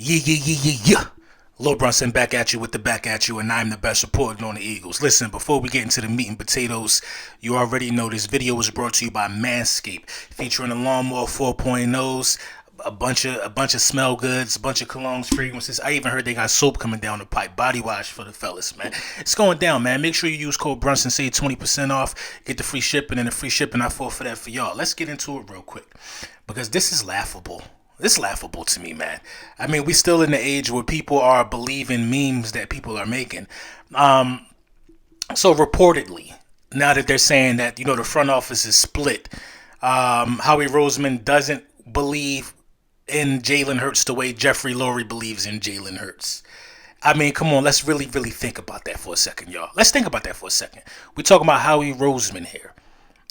Yeah. Lil Brunson back at you with the back at you, and I'm the best reporting on the Eagles. Listen, before we get into the meat and potatoes, you already know this video was brought to you by Manscaped, featuring the Lawnmower 4.0s, a bunch of smell goods, a bunch of colognes, fragrances. I even heard they got soap coming down the pipe, body wash for the fellas, man. It's going down, man. Make sure you use code Brunson, save 20% off, get the free shipping, and the free shipping I fought for that for y'all. Let's get into it real quick, because this is laughable. It's laughable to me, man. I mean, we still in the age where people are believing memes that people are making. So reportedly, now that they're saying that, the front office is split, Howie Roseman doesn't believe in Jalen Hurts the way Jeffrey Lurie believes in Jalen Hurts. I mean, come on, let's really think about that for a second, y'all. Let's think about that for a second. We're talking about Howie Roseman here.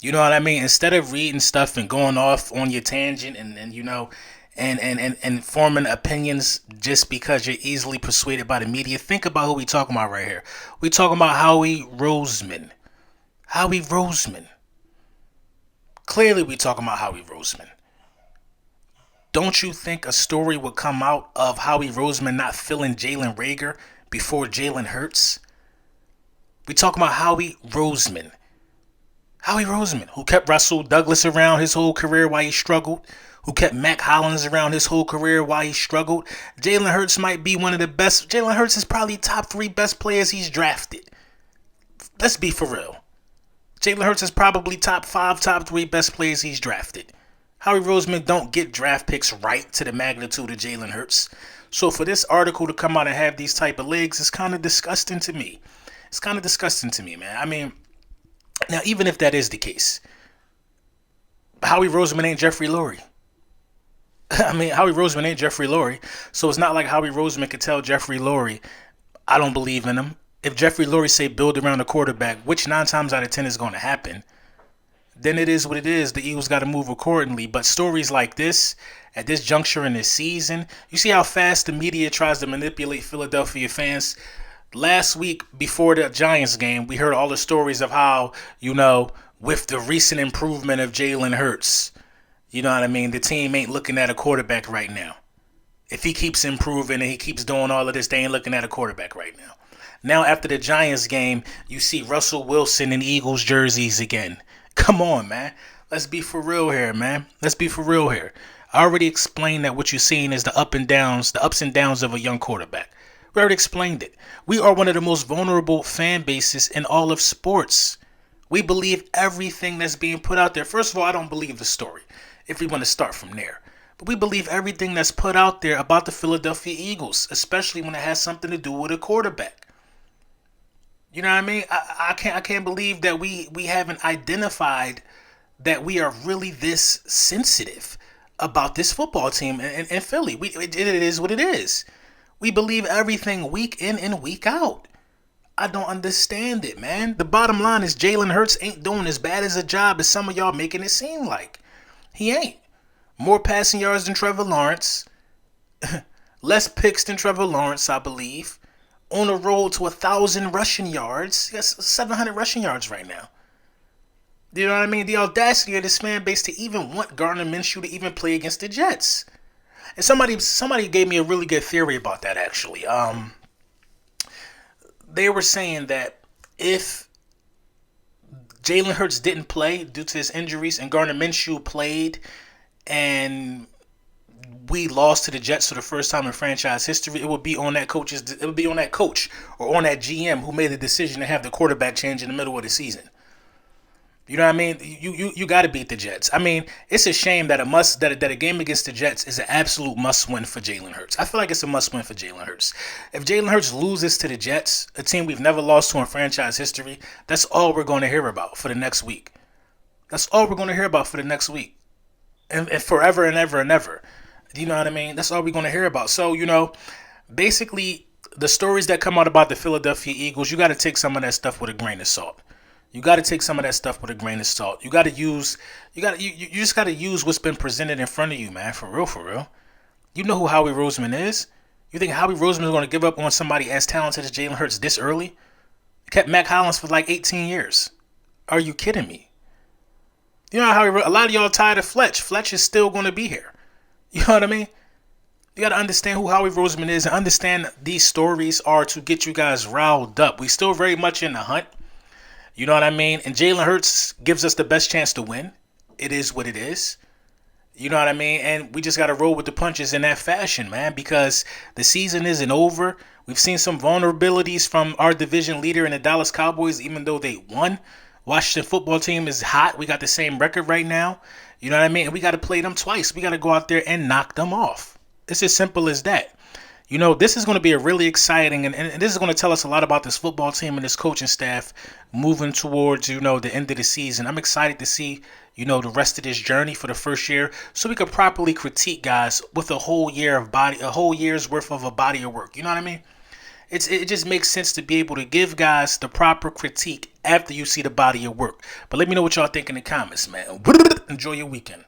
You know what I mean? Instead of reading stuff and going off on your tangent and forming opinions just because you're easily persuaded by the media, think about who we talking about right here. We talking about Howie Roseman. Howie Roseman. Clearly we talking about Howie Roseman. Don't you think a story would come out of Howie Roseman not filling Jalen Reagor before Jalen Hurts? We talking about Howie Roseman. Howie Roseman, who kept Russell Douglas around his whole career while he struggled, who kept Mac Hollins around his whole career while he struggled. Jalen Hurts might be one of the best. Jalen Hurts is probably top 3 best players he's drafted. Let's be for real. Jalen Hurts is probably top 5, top 3 best players he's drafted. Howie Roseman don't get draft picks right to the magnitude of Jalen Hurts. So for this article to come out and have these type of legs is kind of disgusting to me. It's kind of disgusting to me, man. I mean, now even if that is the case, Howie Roseman ain't Jeffrey Lurie. Howie Roseman ain't Jeffrey Lurie, so it's not like Howie Roseman could tell Jeffrey Lurie, I don't believe in him. If Jeffrey Lurie say build around the quarterback, which 9 times out of 10 is going to happen, then it is what it is. The Eagles got to move accordingly. But stories like this, at this juncture in this season, you see how fast the media tries to manipulate Philadelphia fans. Last week, before the Giants game, we heard all the stories of how, with the recent improvement of Jalen Hurts, you know what I mean, the team ain't looking at a quarterback right now. If he keeps improving and he keeps doing all of this, they ain't looking at a quarterback right now. Now, after the Giants game, you see Russell Wilson in Eagles jerseys again. Come on, man. Let's be for real here, man. Let's be for real here. I already explained that what you're seeing is the ups and downs of a young quarterback. We already explained it. We are one of the most vulnerable fan bases in all of sports. We believe everything that's being put out there. First of all, I don't believe the story, if we want to start from there. But we believe everything that's put out there about the Philadelphia Eagles, especially when it has something to do with a quarterback. You know what I mean? I can't believe that we haven't identified that we are really this sensitive about this football team in Philly. It is what it is. We believe everything week in and week out. I don't understand it, man. The bottom line is Jalen Hurts ain't doing as bad as a job as some of y'all making it seem like. He ain't. More passing yards than Trevor Lawrence. Less picks than Trevor Lawrence, I believe. On the road to 1,000 rushing yards. He has 700 rushing yards right now. You know what I mean? The audacity of this fan base to even want Gardner Minshew to even play against the Jets. And somebody gave me a really good theory about that, actually. They were saying that if Jalen Hurts didn't play due to his injuries and Gardner Minshew played and we lost to the Jets for the first time in franchise history, it would be on that coach or on that GM who made the decision to have the quarterback change in the middle of the season. You know what I mean? You got to beat the Jets. I mean, it's a shame that a game against the Jets is an absolute must-win for Jalen Hurts. I feel like it's a must-win for Jalen Hurts. If Jalen Hurts loses to the Jets, a team we've never lost to in franchise history, that's all we're going to hear about for the next week. That's all we're going to hear about for the next week. And forever and ever and ever. You know what I mean? That's all we're going to hear about. So, basically, the stories that come out about the Philadelphia Eagles, you got to take some of that stuff with a grain of salt. You got to take some of that stuff with a grain of salt. You just got to use what's been presented in front of you, man. For real. You know who Howie Roseman is. You think Howie Roseman is going to give up on somebody as talented as Jalen Hurts this early? He kept Mac Hollins for like 18 years. Are you kidding me? You know how a lot of y'all tired of Fletch. Fletch is still going to be here. You know what I mean? You got to understand who Howie Roseman is and understand these stories are to get you guys riled up. We still very much in the hunt. You know what I mean? And Jalen Hurts gives us the best chance to win. It is what it is. You know what I mean? And we just got to roll with the punches in that fashion, man, because the season isn't over. We've seen some vulnerabilities from our division leader in the Dallas Cowboys, even though they won. Washington football team is hot. We got the same record right now. You know what I mean? And we got to play them twice. We got to go out there and knock them off. It's as simple as that. You know, this is going to be a really exciting, and this is going to tell us a lot about this football team and this coaching staff moving towards, you know, the end of the season. I'm excited to see, you know, the rest of this journey for the first year so we could properly critique guys with a whole year's worth of a body of work. You know what I mean? It just makes sense to be able to give guys the proper critique after you see the body of work. But let me know what y'all think in the comments, man. Enjoy your weekend.